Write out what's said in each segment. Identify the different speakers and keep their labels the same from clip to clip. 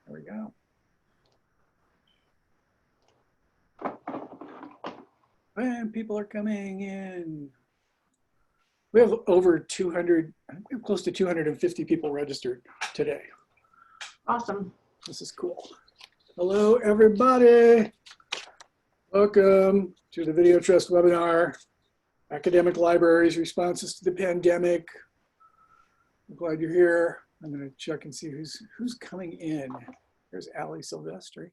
Speaker 1: There we go. And people are coming in. We have over 200, we have close to 250 people registered today.
Speaker 2: Awesome.
Speaker 1: This is cool. Hello, everybody. Welcome to the Video Trust webinar, Academic Libraries, Responses to the Pandemic. I'm glad you're here. I'm going to check and see who's coming in. There's Ali Silvestri.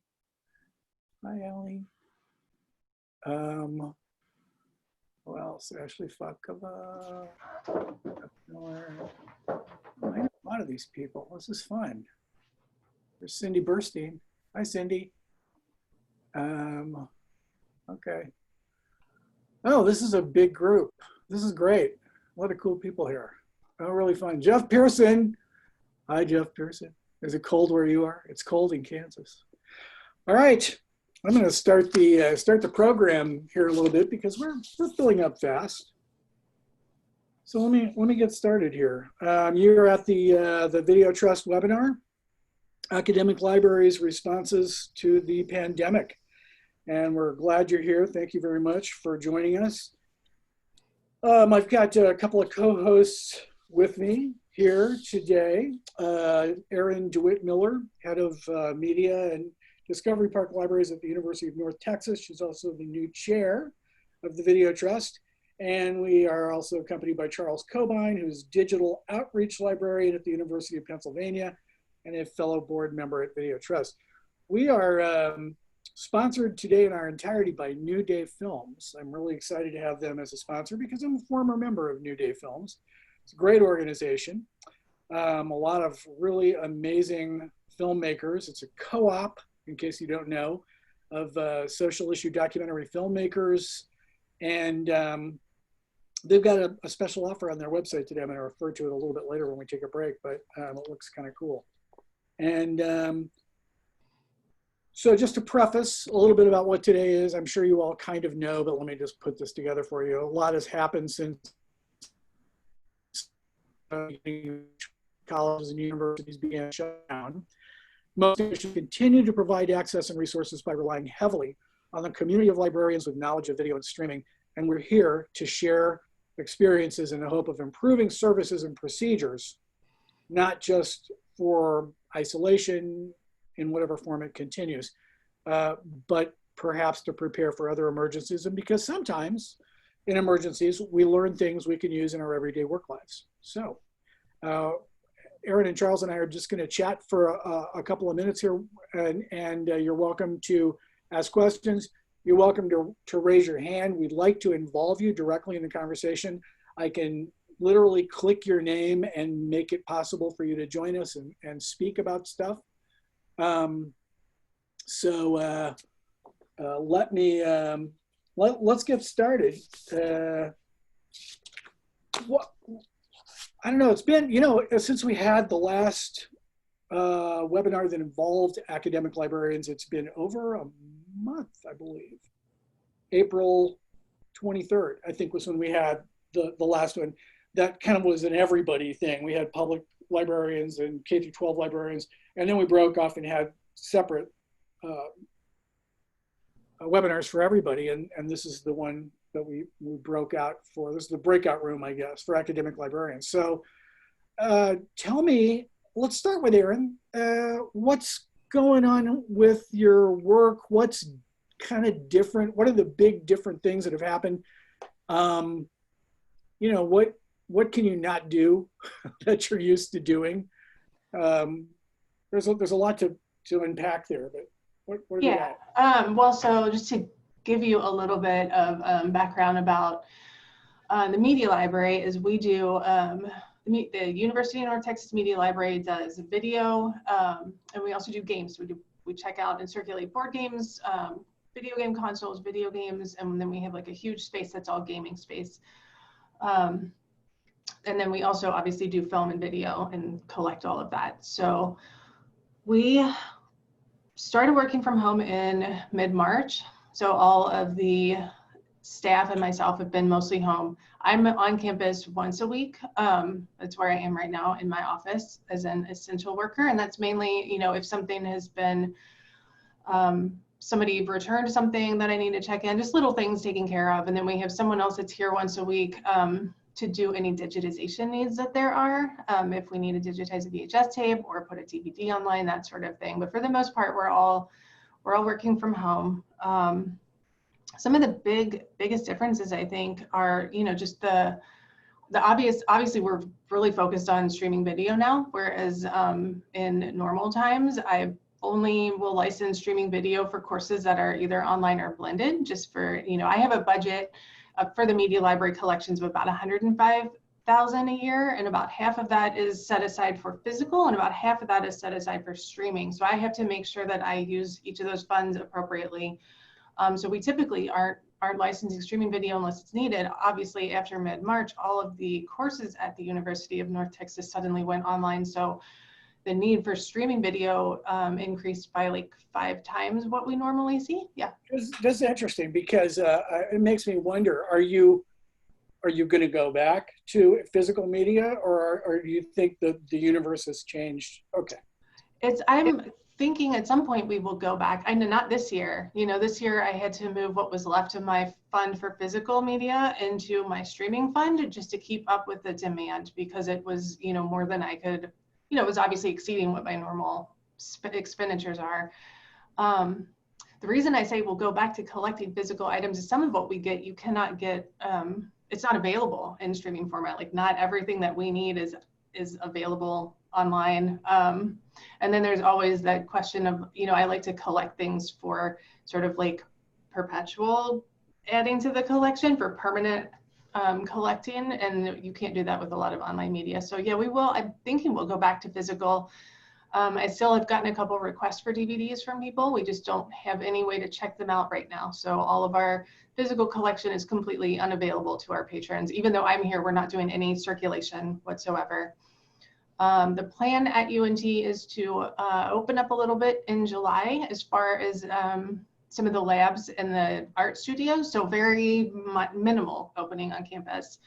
Speaker 1: Hi, Ali. Who else? Ashley Fakova. I know a lot of these people. This is fun. There's Cindy Burstein. Hi, Cindy. Okay. Oh, this is a big group. This is great. A lot of cool people here. Oh, really fun. Jeff Pearson. Hi, Jeff Pearson. Is it cold where you are? It's cold in Kansas. All right. I'm going to start the program here a little bit because we're filling up fast. So let me get started here. You're at the Video Trust webinar, Academic Libraries Responses to the Pandemic. And we're glad you're here. Thank you very much for joining us. I've got a couple of co-hosts with me here today. Erin DeWitt Miller, head of media and Discovery Park Libraries at the University of North Texas. She's also the new chair of the Video Trust. And we are also accompanied by Charles Cobine, who's digital outreach librarian at the University of Pennsylvania and a fellow board member at Video Trust. We are sponsored today in our entirety by New Day Films. I'm really excited to have them as a sponsor because I'm a former member of New Day Films. It's a great organization. A lot of really amazing filmmakers. It's a co-op, in case you don't know, of social issue documentary filmmakers. And they've got a special offer on their website today. I'm going to refer to it a little bit later when we take a break, but it looks kind of cool. And so just to preface a little bit about what today is, I'm sure you all kind of know, but let me just put this together for you. A lot has happened since colleges and universities began to shut down. Most institutions continue to provide access and resources by relying heavily on the community of librarians with knowledge of video and streaming. And we're here to share experiences in the hope of improving services and procedures, not just for isolation in whatever form it continues, but perhaps to prepare for other emergencies. And because sometimes in emergencies, we learn things we can use in our everyday work lives. So Erin and Charles and I are just going to chat for a couple of minutes here, and you're welcome to ask questions. You're welcome to raise your hand. We'd like to involve you directly in the conversation. I can literally click your name and make it possible for you to join us and speak about stuff. Let's get started. I don't know, it's been, since we had the last webinar that involved academic librarians, it's been over a month, I believe. April 23rd, I think, was when we had the last one. That kind of was an everybody thing. We had public librarians and K through 12 librarians, and then we broke off and had separate webinars for everybody, and this is the one that we broke out for. This is the breakout room, I guess, for academic librarians. So tell me, let's start with Erin. What's going on with your work? What's kind of different? What are the big different things that have happened? What can you not do that you're used to doing? There's a lot to unpack there, but what do you got?
Speaker 2: Well, so just to give you a little bit of background about the Media Library, is we do, the University of North Texas Media Library does video, and we also do games. We check out and circulate board games, video game consoles, video games, and then we have like a huge space that's all gaming space. And then we also obviously do film and video and collect all of that. So we started working from home in mid-March. So all of the staff and myself have been mostly home. I'm on campus once a week. That's where I am right now in my office as an essential worker. And that's mainly, you know, if something has been, somebody returned something that I need to check in, just little things taken care of. And then we have someone else that's here once a week to do any digitization needs that there are. If we need to digitize a VHS tape or put a DVD online, that sort of thing. But for the most part, we're all working from home. Some of the biggest differences, I think, are, you know, just the obviously we're really focused on streaming video now, whereas in normal times, I only will license streaming video for courses that are either online or blended, just for, you know, I have a budget for the media library collections of about $105,000 a year, and about half of that is set aside for physical, and about half of that is set aside for streaming. So I have to make sure that I use each of those funds appropriately. So we typically aren't licensing streaming video unless it's needed. Obviously, after mid-March, all of the courses at the University of North Texas suddenly went online. So the need for streaming video increased by like 5 times what we normally see. Yeah.
Speaker 1: This is interesting because it makes me wonder, are you going to go back to physical media, or do you think that the universe has changed? Okay.
Speaker 2: I'm thinking at some point we will go back. I know not this year. You know, this year I had to move what was left of my fund for physical media into my streaming fund just to keep up with the demand, because it was, you know, more than I could, you know, it was obviously exceeding what my normal expenditures are. The reason I say we'll go back to collecting physical items is some of what we get, you cannot get, it's not available in streaming format. Like not everything that we need is available online. And then there's always that question of, you know, I like to collect things for sort of like perpetual adding to the collection for permanent collecting, and you can't do that with a lot of online media. So yeah, we will. I'm thinking we'll go back to physical. I still have gotten a couple requests for DVDs from people. We just don't have any way to check them out right now. So all of our physical collection is completely unavailable to our patrons. Even though I'm here, we're not doing any circulation whatsoever. The plan at UNT is to open up a little bit in July as far as some of the labs and the art studios. So very minimal opening on campus.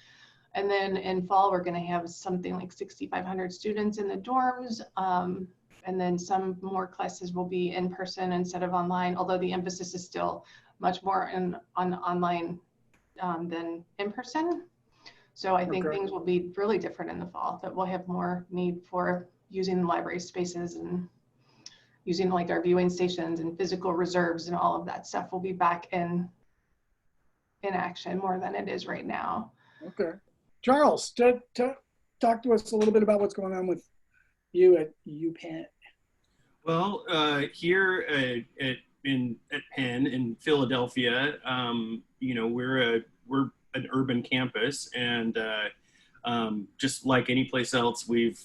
Speaker 2: And then in fall, we're going to have something like 6,500 students in the dorms. And then some more classes will be in person instead of online, although the emphasis is still much more on online than in person. So I think things will be really different in the fall, that we'll have more need for using the library spaces and using like our viewing stations and physical reserves, and all of that stuff will be back in action more than it is right now.
Speaker 1: Okay. Charles, talk to us a little bit about what's going on with you at UPenn.
Speaker 3: Well, here at Penn in Philadelphia, you know, we're an urban campus, and just like any place else, we've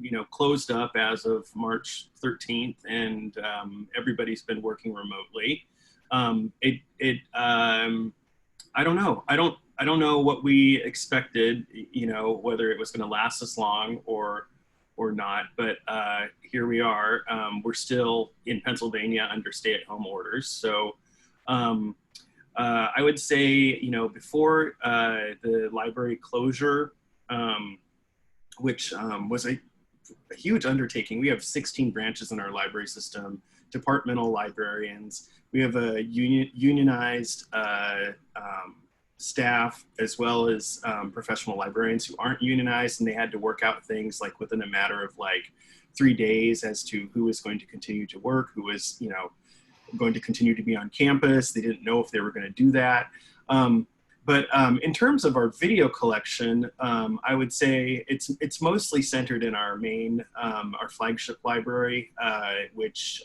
Speaker 3: you know, closed up as of March 13th, and everybody's been working remotely. I don't know. I don't know what we expected, you know, whether it was going to last as long or not, but here we are. We're still in Pennsylvania under stay-at-home orders. So I would say, you know, before the library closure, which was a huge undertaking. We have 16 branches in our library system, departmental librarians. We have a unionized staff, as well as professional librarians who aren't unionized, and they had to work out things like within a matter of like 3 days as to who was going to continue to work, who was, you know, going to continue to be on campus. They didn't know if they were going to do that. But in terms of our video collection, I would say it's mostly centered in our main, our flagship library, which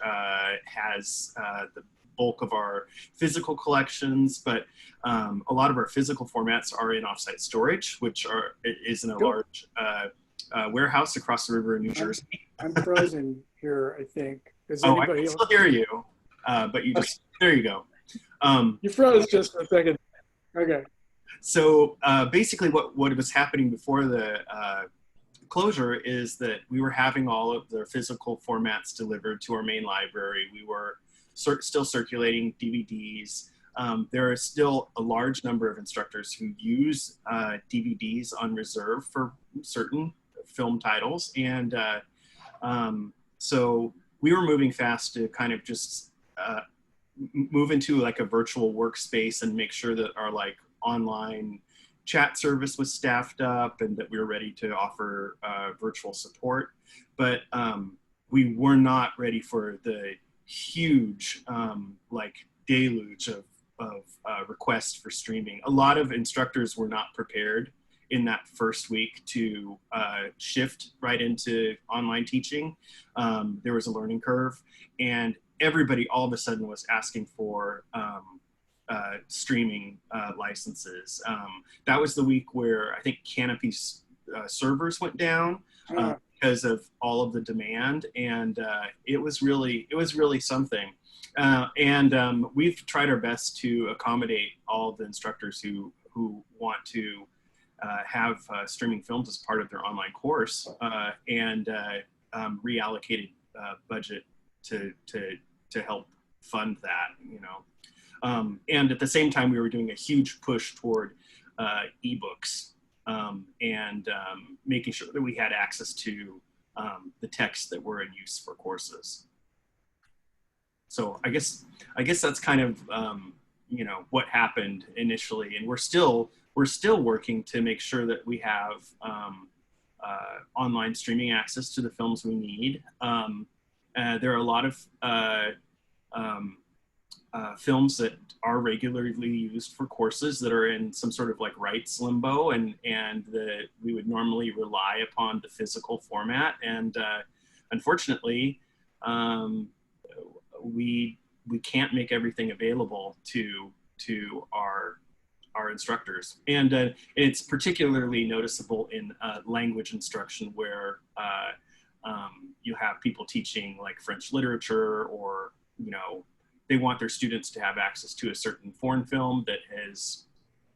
Speaker 3: has the bulk of our physical collections, but a lot of our physical formats are in offsite storage, which is in a large warehouse across the river in New Jersey.
Speaker 1: I'm frozen here, I think. Is
Speaker 3: I
Speaker 1: anybody
Speaker 3: can
Speaker 1: else?
Speaker 3: still hear you, but you just, there you go.
Speaker 1: You froze just for a second. Okay.
Speaker 3: So basically what was happening before the closure is that we were having all of the physical formats delivered to our main library. We were still circulating DVDs. There are still a large number of instructors who use DVDs on reserve for certain film titles. And so we were moving fast to kind of just move into like a virtual workspace and make sure that our like online chat service was staffed up and that we were ready to offer virtual support. But we were not ready for the huge like deluge of requests for streaming. A lot of instructors were not prepared in that first week to shift right into online teaching. There was a learning curve, and everybody all of a sudden was asking for streaming licenses. That was the week where I think Canopy's servers went down because of all of the demand, and it was really something. And we've tried our best to accommodate all of the instructors who want to have streaming films as part of their online course, and reallocated budget to help fund that, you know. And at the same time, we were doing a huge push toward ebooks, and making sure that we had access to the texts that were in use for courses. So I guess that's kind of you know, what happened initially, and we're still working to make sure that we have online streaming access to the films we need. There are a lot of films that are regularly used for courses that are in some sort of like rights limbo, and that we would normally rely upon the physical format. And unfortunately, we can't make everything available to our instructors. And it's particularly noticeable in language instruction, where you have people teaching like French literature, or, you know, they want their students to have access to a certain foreign film that has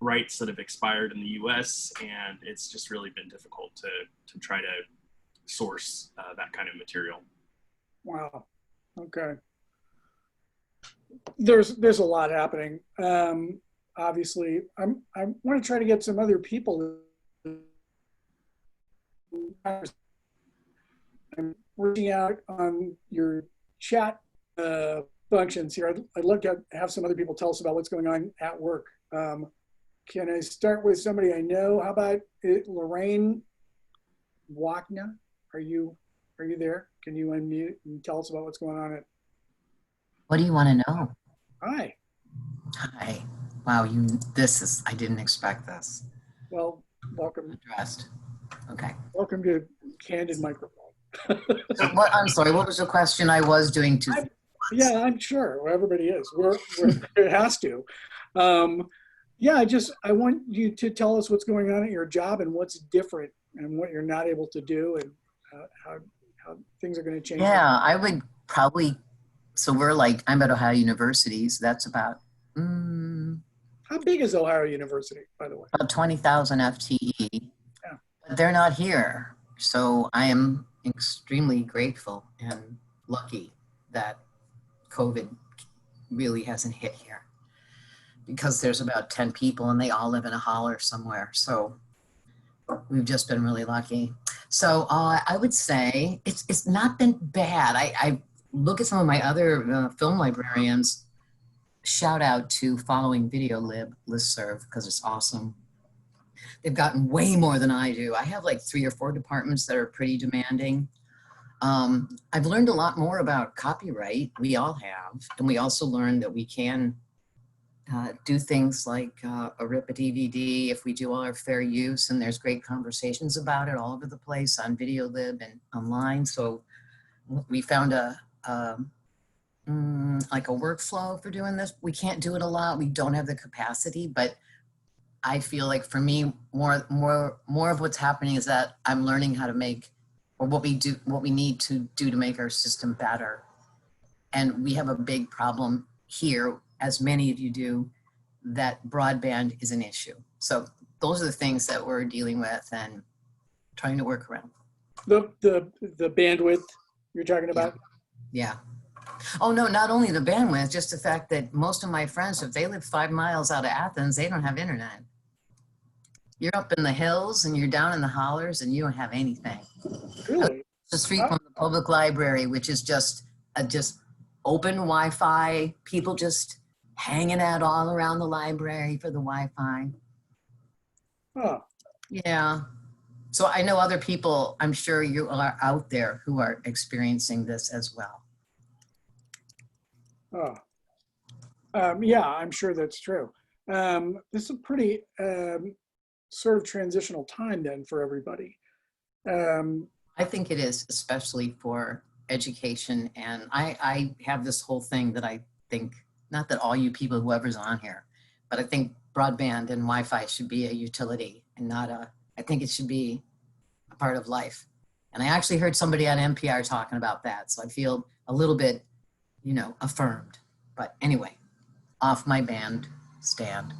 Speaker 3: rights that have expired in the US, and it's just really been difficult to try to source that kind of material.
Speaker 1: Wow. Okay. There's a lot happening. Obviously, I want to try to get some other people. I'm reaching out on your chat functions here. I'd love to have some other people tell us about what's going on at work. Can I start with somebody I know? How about Lorraine Wachna? Are you there? Can you unmute and tell us about what's going on at?
Speaker 4: What do you want to know?
Speaker 1: Hi.
Speaker 4: Hi. Wow, I didn't expect this.
Speaker 1: Well, welcome.
Speaker 4: Addressed. Okay.
Speaker 1: Welcome to Candid Microphone.
Speaker 4: So I'm sorry, what was the question? I was doing two things.
Speaker 1: Yeah, I'm sure. Well, everybody is. It has to. Yeah, I want you to tell us what's going on at your job and what's different and what you're not able to do, and how things are going to change.
Speaker 4: Yeah, I would probably, so I'm at Ohio University, so that's about,
Speaker 1: How big is Ohio University, by the way?
Speaker 4: about 20,000 FTE.
Speaker 1: Yeah.
Speaker 4: But they're not here. So I am extremely grateful and lucky that COVID really hasn't hit here, because there's about 10 people and they all live in a holler somewhere. So we've just been really lucky. So I would say it's not been bad. I look at some of my other film librarians. Shout out to Following Video Lib listserv, because it's awesome. They've gotten way more than I do. I have like 3 or 4 departments that are pretty demanding. I've learned a lot more about copyright. We all have. And we also learned that we can do things like rip a DVD if we do all our fair use, and there's great conversations about it all over the place on VideoLib and online. So we found like a workflow for doing this. We can't do it a lot. We don't have the capacity, but I feel like for me, more of what's happening is that I'm learning how to make, or what we need to do to make our system better. And we have a big problem here, as many of you do, that broadband is an issue. So those are the things that we're dealing with and trying to work around.
Speaker 1: The bandwidth you're talking about?
Speaker 4: Yeah. Oh, no, not only the bandwidth, just the fact that most of my friends, if they live 5 miles out of Athens, they don't have internet. You're up in the hills and you're down in the hollers and you don't have anything.
Speaker 1: Really?
Speaker 4: The street from the public library, which is just open Wi-Fi, people just hanging out all around the library for the Wi-Fi.
Speaker 1: Oh,
Speaker 4: Yeah. So I know other people, I'm sure you are out there who are experiencing this as well.
Speaker 1: oh. Yeah, I'm sure that's true. This is a pretty sort of transitional time then for everybody.
Speaker 4: I think it is, especially for education. And I have this whole thing that I think, not that all you people, whoever's on here, but I think broadband and Wi-Fi should be a utility and not I think it should be a part of life. And I actually heard somebody on NPR talking about that. So I feel a little bit, affirmed. But anyway, off my band stand.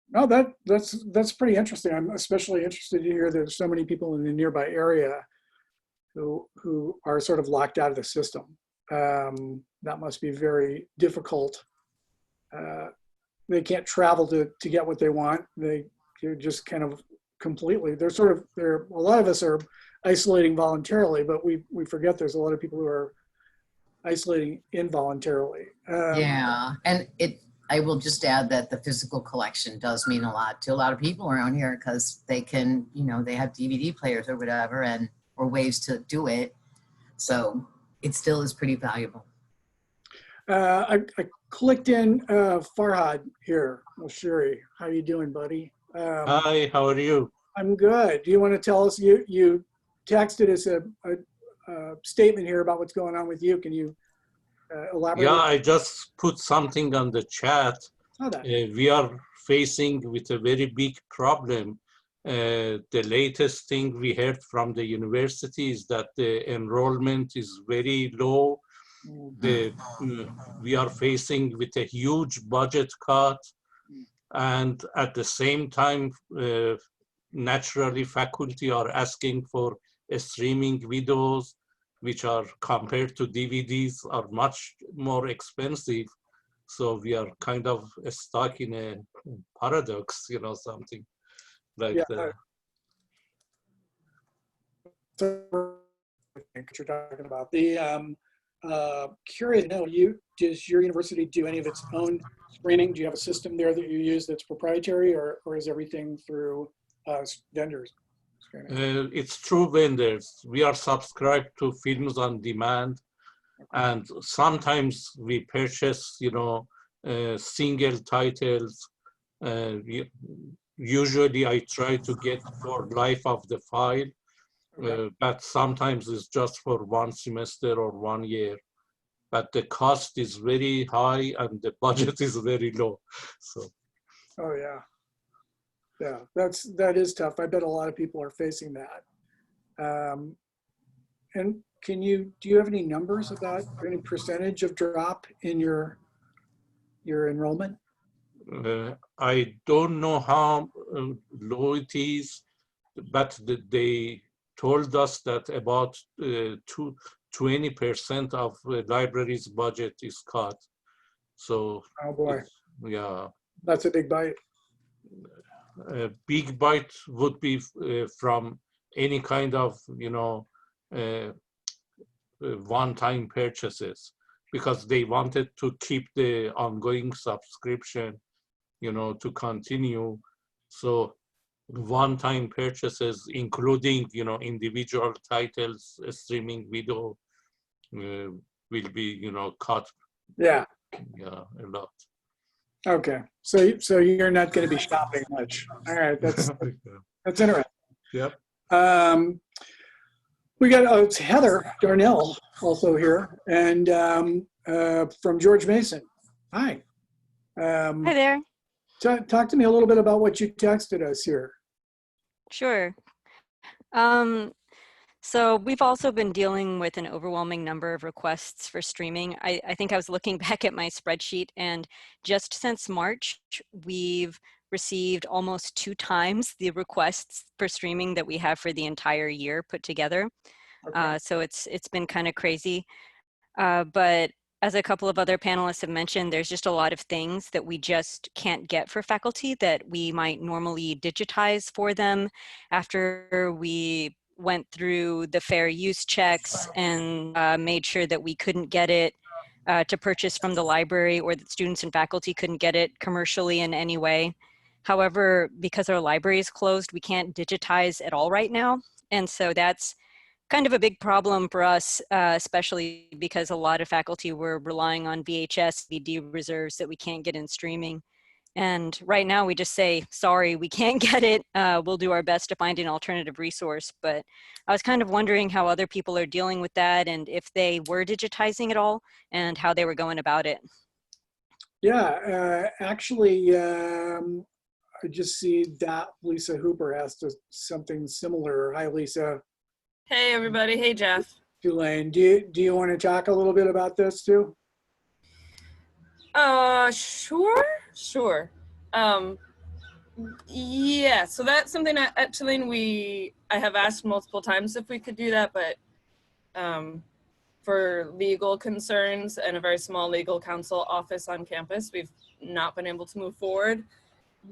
Speaker 1: No, that's pretty interesting. I'm especially interested to hear there's so many people in the nearby area who are sort of locked out of the system. That must be very difficult. They can't travel to get what they want. They're just kind of completely, a lot of us are isolating voluntarily, but we forget there's a lot of people who are isolating involuntarily.
Speaker 4: Yeah, and I will just add that the physical collection does mean a lot to a lot of people around here because they can, they have DVD players or whatever or ways to do it. So it still is pretty valuable.
Speaker 1: I clicked in Farhad here. Well, Shuri, how you doing, buddy?
Speaker 5: Hi, how are you?
Speaker 1: I'm good. Do you want to tell us, you texted us a statement here about what's going on with you. Can you elaborate?
Speaker 5: Yeah, I just put something on the chat.
Speaker 1: Oh, that.
Speaker 5: We are facing with a very big problem. The latest thing we heard from the university is that the enrollment is very low. We are facing with a huge budget cut, and at the same time, naturally, faculty are asking for streaming videos, which are compared to DVDs are much more expensive. So we are kind of stuck in a paradox, something like that.
Speaker 1: So, what you're talking about. Curious to know, does your university do any of its own streaming? Do you have a system there that you use that's proprietary, or is everything through vendors?
Speaker 5: It's through vendors. We are subscribed to Films on Demand, and sometimes we purchase, single titles. Usually I try to get for life of the file, but sometimes it's just for one semester or 1 year. But the cost is very high and the budget is very low. So.
Speaker 1: Oh yeah. Yeah, that is tough. I bet a lot of people are facing that. And do you have any numbers about any percentage of drop in your enrollment?
Speaker 5: I don't know how low it is, but they told us that about 20% of the library's budget is cut. So,
Speaker 1: oh boy,
Speaker 5: yeah.
Speaker 1: That's a big bite.
Speaker 5: A big bite would be from any kind of, one-time purchases, because they wanted to keep the ongoing subscription, to continue. So one-time purchases, including, individual titles, streaming video, will be, cut.
Speaker 1: Yeah.
Speaker 5: Yeah, a lot.
Speaker 1: Okay, so you're not going to be shopping much. All right, that's interesting.
Speaker 5: Yep.
Speaker 1: We got it's Heather Darnell also here, and from George Mason. Hi.
Speaker 6: Hi there.
Speaker 1: Talk to me a little bit about what you texted us here.
Speaker 6: Sure. So we've also been dealing with an overwhelming number of requests for streaming. I think I was looking back at my spreadsheet, and just since March, we've received almost 2 times the requests for streaming that we have for the entire year put together.
Speaker 1: Okay.
Speaker 6: So it's been kind of crazy. But as a couple of other panelists have mentioned, there's just a lot of things that we just can't get for faculty that we might normally digitize for them after we went through the fair use checks and made sure that we couldn't get it to purchase from the library, or that students and faculty couldn't get it commercially in any way. However, because our library is closed, we can't digitize at all right now. And so that's kind of a big problem for us, especially because a lot of faculty were relying on VHS, VD reserves that we can't get in streaming. And right now we just say, sorry, we can't get it. We'll do our best to find an alternative resource. But I was kind of wondering how other people are dealing with that, and if they were digitizing it all and how they were going about it.
Speaker 1: Yeah, actually, I just see that Lisa Hooper asked us something similar. Hi, Lisa.
Speaker 7: Hey, everybody. Hey, Jeff.
Speaker 1: Tulane, do you want to talk a little bit about this too?
Speaker 7: Sure. Yeah, so that's something at Tulane I have asked multiple times if we could do that, but for legal concerns and a very small legal counsel office on campus, we've not been able to move forward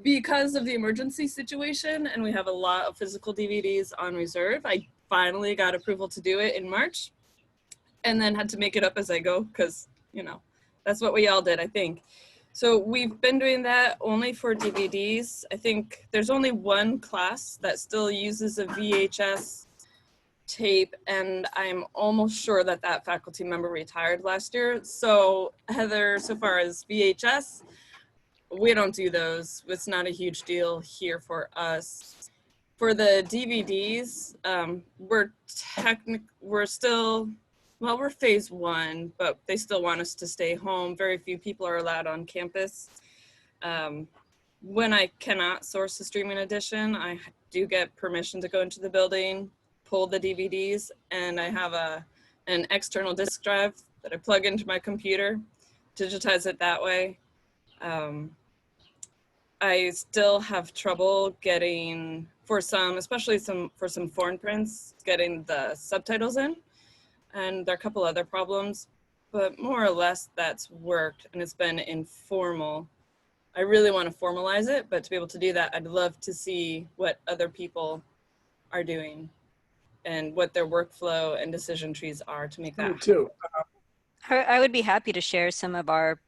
Speaker 7: because of the emergency situation, and we have a lot of physical DVDs on reserve. I finally got approval to do it in March, and then had to make it up as I go, because, you know, that's what we all did, I think. So we've been doing that only for DVDs. I think there's only one class that still uses a VHS tape, and I'm almost sure that that faculty member retired last year. So Heather, so far as VHS, we don't do those. It's not a huge deal here for us. For the DVDs, we're phase 1, but they still want us to stay home. Very few people are allowed on campus. When I cannot source a streaming edition, I do get permission to go into the building, pull the DVDs, and I have an external disk drive that I plug into my computer, digitize it that way. I still have trouble getting, especially for some foreign prints, getting the subtitles in. And there are a couple other problems, but more or less that's worked, and it's been informal. I really want to formalize it, but to be able to do that, I'd love to see what other people are doing and what their workflow and decision trees are to make that
Speaker 1: Me too.
Speaker 6: I would be happy to share some of our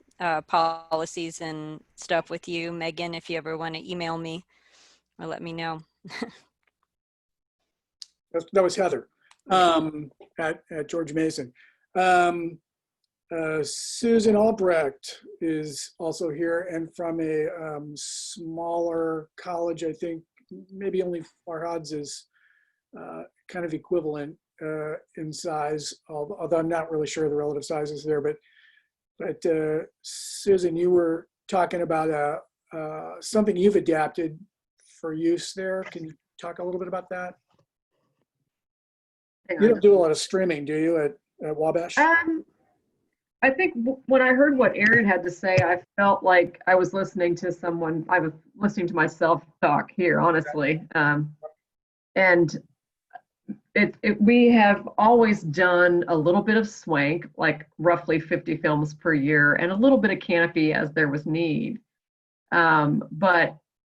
Speaker 6: policies and stuff with you, Megan, if you ever want to email me or let me know.
Speaker 1: That was Heather at George Mason. Susan Albrecht is also here, and from a smaller college, I think maybe only Farhad's is kind of equivalent in size, although I'm not really sure the relative sizes there. But Susan, you were talking about something you've adapted for use there. Can you talk a little bit about that? You don't do a lot of streaming, do you, at Wabash?
Speaker 8: I think when I heard what Aaron had to say, I felt like I was listening to someone. I was listening to myself talk here, honestly. And we have always done a little bit of Swank, like roughly 50 films per year, and a little bit of Canopy as there was need. But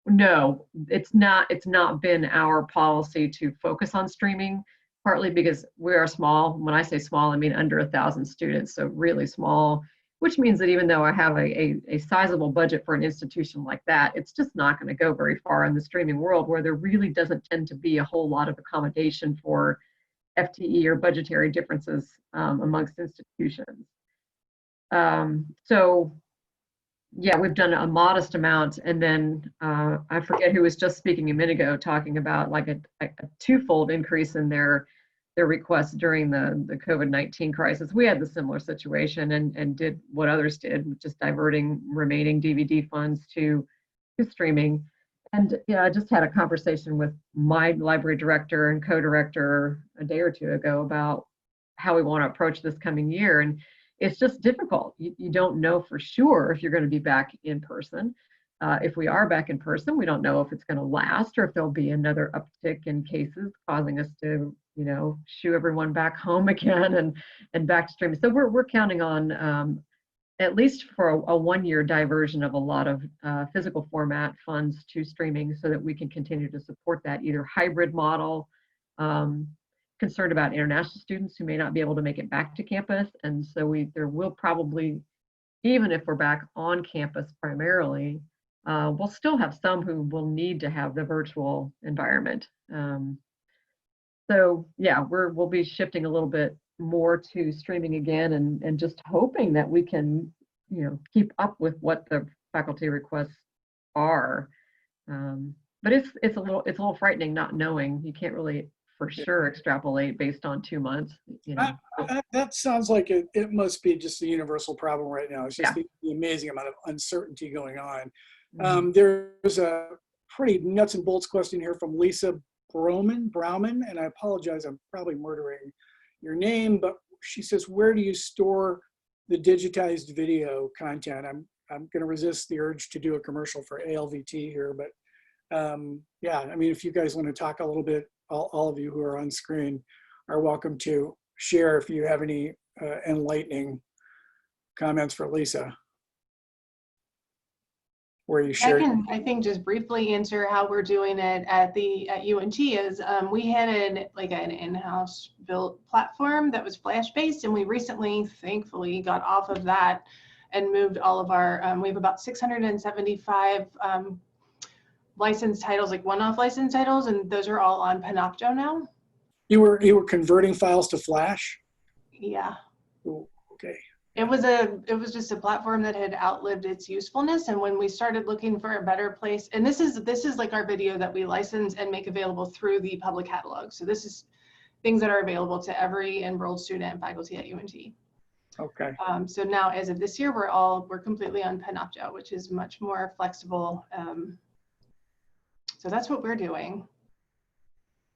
Speaker 8: no, it's not been our policy to focus on streaming, partly because we are small. When I say small, I mean under 1,000 students, so really small, which means that even though I have a sizable budget for an institution like that, it's just not going to go very far in the streaming world, where there really doesn't tend to be a whole lot of accommodation for FTE or budgetary differences amongst institutions. So yeah, we've done a modest amount, and then I forget who was just speaking a minute ago, talking about like a twofold increase in their requests during the COVID-19 crisis. We had the similar situation and did what others did, just diverting remaining DVD funds to streaming. And yeah, I just had a conversation with my library director and co-director a day or two ago about how we want to approach this coming year. And it's just difficult. You don't know for sure if you're going to be back in person. If we are back in person, we don't know if it's going to last or if there'll be another uptick in cases causing us to shoo everyone back home again and back to streaming. So we're counting on at least for a 1-year diversion of a lot of physical format funds to streaming so that we can continue to support that either hybrid model, concerned about international students who may not be able to make it back to campus. And so there will probably, even if we're back on campus primarily, we'll still have some who will need to have the virtual environment. So yeah, we'll be shifting a little bit more to streaming again and just hoping that we can, keep up with what the faculty requests are. But it's a little frightening not knowing. You can't really for sure extrapolate based on 2 months.
Speaker 1: That sounds like it must be just a universal problem right now. It's just the amazing amount of uncertainty going on. There's a pretty nuts and bolts question here from Lisa Brauman, and I apologize, I'm probably murdering your name, but she says, where do you store the digitized video content? I'm going to resist the urge to do a commercial for ALVT here, but yeah, I mean, if you guys want to talk a little bit, all of you who are on screen are welcome to share if you have any enlightening comments for Lisa. Where you share.
Speaker 2: I can, I think, just briefly answer how we're doing it at UNT is we had an in-house built platform that was Flash-based, and we recently, thankfully, got off of that and moved all of our, we have about 675 licensed titles, like one-off licensed titles, and those are all on Panopto now.
Speaker 1: You were converting files to Flash?
Speaker 2: Yeah.
Speaker 1: Ooh, okay.
Speaker 2: It was just a platform that had outlived its usefulness, and when we started looking for a better place, and this is like our video that we license and make available through the public catalog. So this is things that are available to every enrolled student and faculty at UNT.
Speaker 1: Okay.
Speaker 2: So now, as of this year, we're completely on Panopto, which is much more flexible. So that's what we're doing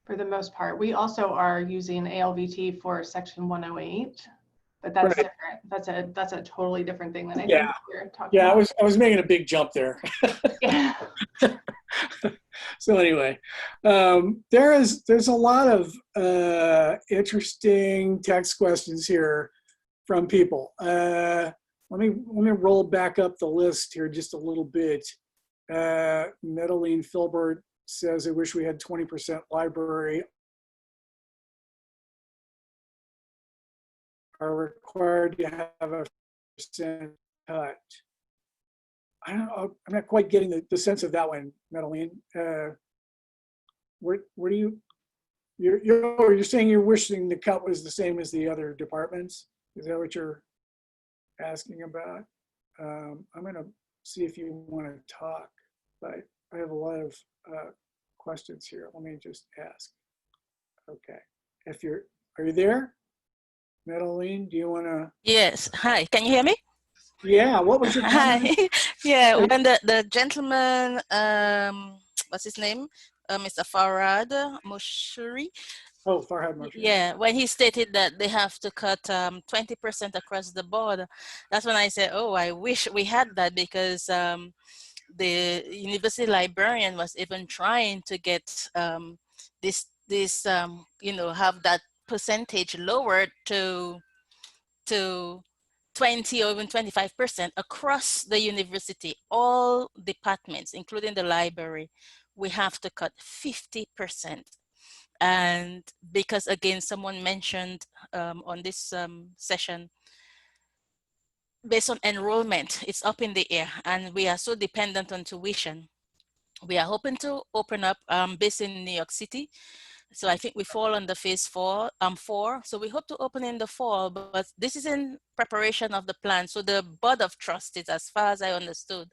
Speaker 2: for the most part. We also are using ALVT for Section 108. But that's
Speaker 1: right.
Speaker 2: Different. That's a totally different thing than I think we're talking about.
Speaker 1: Yeah, I was making a big jump there.
Speaker 2: Yeah.
Speaker 1: So anyway, there's a lot of interesting text questions here from people. Let me roll back up the list here just a little bit. Medeline Filbert says, I wish we had 20% library are required to have a percent cut. I don't know, I'm not quite getting the sense of that one, Medeline. Where do you're saying you're wishing the cut was the same as the other departments? Is that what you're asking about? I'm gonna see if you want to talk, but I have a lot of questions here. Let me just ask. Okay, are you there? Medeline, do you want to?
Speaker 9: Yes. Hi. Can you hear me?
Speaker 1: Yeah. What was your comment?
Speaker 9: Hi. Yeah. When the gentleman, what's his name? Mr. Farhad Moshuri.
Speaker 1: Oh, Farhad Moshuri.
Speaker 9: Yeah. When he stated that they have to cut 20% across the board, that's when I said, oh, I wish we had that, because the university librarian was even trying to get this have that percentage lowered to 20 or even 25% across the university. All departments, including the library, we have to cut 50%. And because, again, someone mentioned on this session, based on enrollment, it's up in the air, and we are so dependent on tuition. We are hoping to open up based in New York City. So I think we fall on the phase 4. So we hope to open in the fall, but this is in preparation of the plan. So the Board of Trustees, as far as I understood,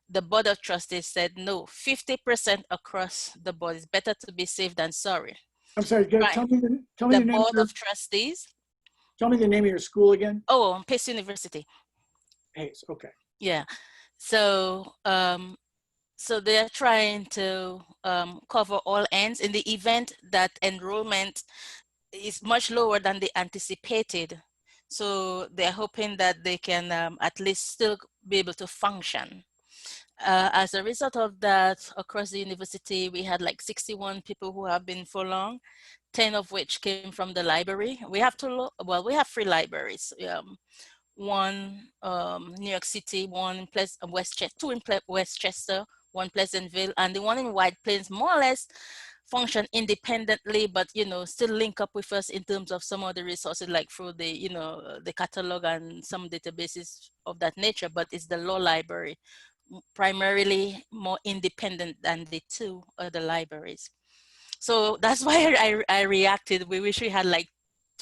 Speaker 9: the Board of Trustees said, no, 50% across the board. It's better to be safe than sorry.
Speaker 1: I'm sorry,
Speaker 9: Right.
Speaker 1: tell me
Speaker 9: The
Speaker 1: the name
Speaker 9: Board of Trustees.
Speaker 1: Tell me the name of your school again.
Speaker 9: Oh, Pace University.
Speaker 1: Pace, okay.
Speaker 9: Yeah. So, so they're trying to cover all ends in the event that enrollment is much lower than they anticipated. So they're hoping that they can at least still be able to function. as a result of that, across the university, we had like 61 people who have been for long, 10 of which came from the library. We have well, we have 3 libraries. One New York City, one in Westchester, 2 in Westchester, 1 Pleasantville, and the one in White Plains more or less function independently, but still link up with us in terms of some of the resources, like through the the catalog and some databases of that nature. But it's the law library, primarily more independent than the 2 other libraries. So that's why I reacted. We wish we had like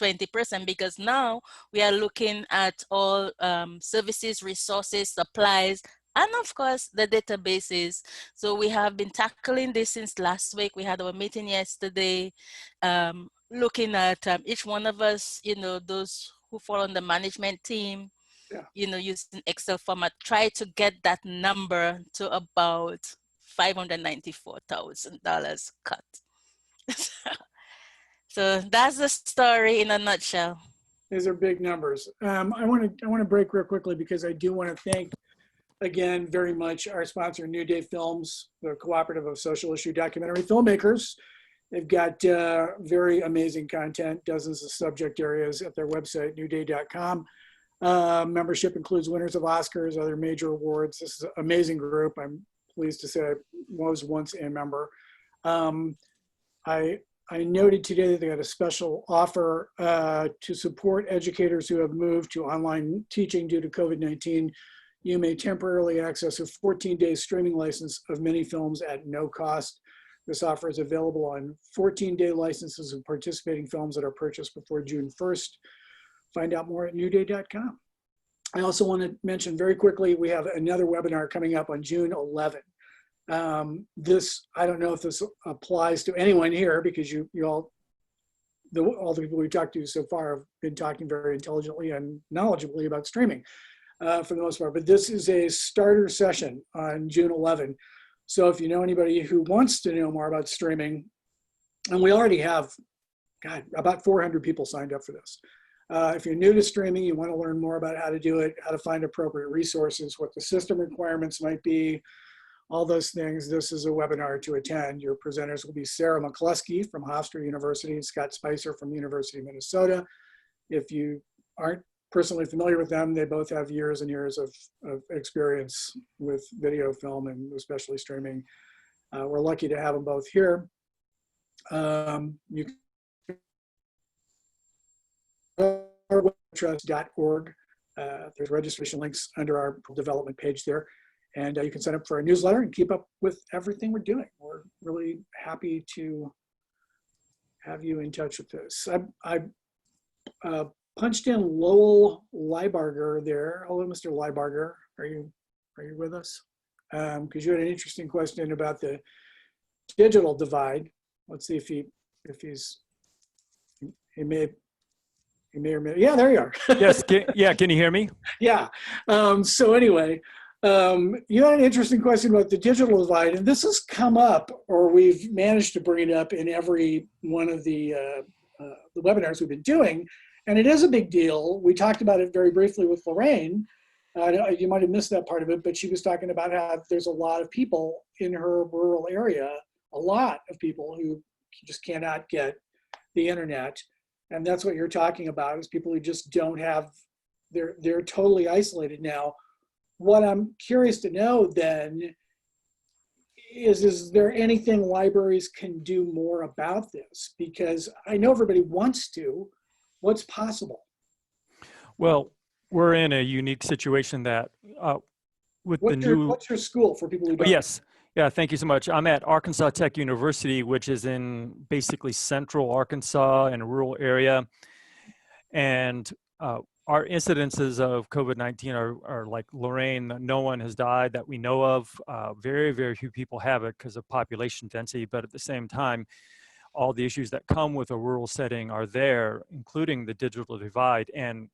Speaker 9: 20%, because now we are looking at all services, resources, supplies, and of course the databases. So we have been tackling this since last week. We had our meeting yesterday, looking at each one of us, those who fall on the management team, using Excel format, try to get that number to about $594,000 cut. So that's the story in a nutshell.
Speaker 1: These are big numbers. I want to break real quickly because I do want to thank again very much our sponsor, New Day Films, the cooperative of social issue documentary filmmakers. They've got very amazing content, dozens of subject areas at their website, newday.com. Membership includes winners of Oscars, other major awards. This is an amazing group. I'm pleased to say I was once a member. I noted today that they got a special offer to support educators who have moved to online teaching due to COVID-19. You may temporarily access a 14-day streaming license of many films at no cost. This offer is available on 14-day licenses of participating films that are purchased before June 1st. Find out more at newday.com. I also want to mention very quickly, we have another webinar coming up on June 11th. I don't know if this applies to anyone here, because you all the people we've talked to so far have been talking very intelligently and knowledgeably about streaming for the most part, but this is a starter session on June 11. So if you know anybody who wants to know more about streaming, and we already have, about 400 people signed up for this. If you're new to streaming, you want to learn more about how to do it, how to find appropriate resources, what the system requirements might be, all those things, this is a webinar to attend. Your presenters will be Sarah McCluskey from Hofstra University and Scott Spicer from the University of Minnesota. If you aren't personally familiar with them, they both have years and years of experience with video, film, and especially streaming. We're lucky to have them both here. You can trust.org. There's registration links under our development page there. And you can sign up for our newsletter and keep up with everything we're doing. We're really happy to have you in touch with this. I punched in Lowell Leibarger there. Hello, Mr. Leibarger. Are you with us? Because you had an interesting question about the digital divide. Let's see if he may or may. Yeah, there you are.
Speaker 10: Yes. Can you hear me?
Speaker 1: Yeah. So anyway. You had an interesting question about the digital divide, and this has come up, or we've managed to bring it up in every one of the webinars we've been doing, and it is a big deal. We talked about it very briefly with Lorraine. You might have missed that part of it, but she was talking about how there's a lot of people in her rural area, a lot of people who just cannot get the internet, and that's what you're talking about, is people who just don't have, they're totally isolated now. What I'm curious to know then is there anything libraries can do more about this? Because I know everybody wants to. What's possible?
Speaker 10: Well, we're in a unique situation that with the new...
Speaker 1: What's your school for people who don't?
Speaker 10: Yes. Yeah, thank you so much. I'm at Arkansas Tech University, which is in basically central Arkansas in a rural area. And our incidences of COVID-19 are like Lorraine, no one has died that we know of. Very, very few people have it because of population density, but at the same time, all the issues that come with a rural setting are there, including the digital divide. And